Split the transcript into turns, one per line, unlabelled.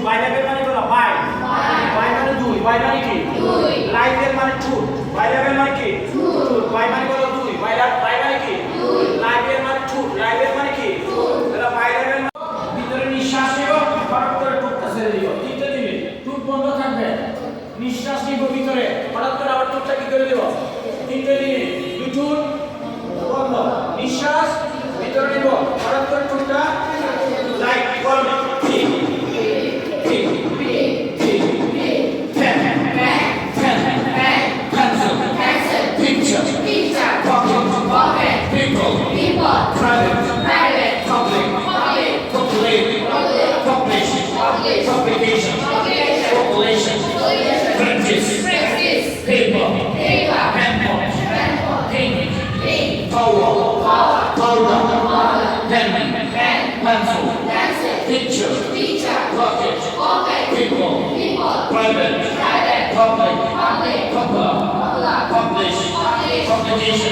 By level মানে হলো bye bye মানে দুই বাই মানে কি দুই লাইভের মানে ট্রুথ বাই লেভেল মানে কি ট্রুথ বাই মানে হলো দুই বাই মানে কি দুই লাইভের মানে ট্রুথ লাইভের মানে কি ট্রুথ এটা বাই লেভেল ভিতরে নিঃশ্বাস নিব হঠাৎ করে টুকটা ছেড়ে দিব তিনটে দিবে টুক বন্ধ থাকবে নিঃশ্বাস নিব ভিতরে হঠাৎ করে আবার টুকটা কি করে দেব তিনটে দিবে দুই টুক বন্ধ নিঃশ্বাস ভিতরে নিব হঠাৎ করে টুকটা লাইট করবে Picture, rocket, people, private, public, popular, publication, publication.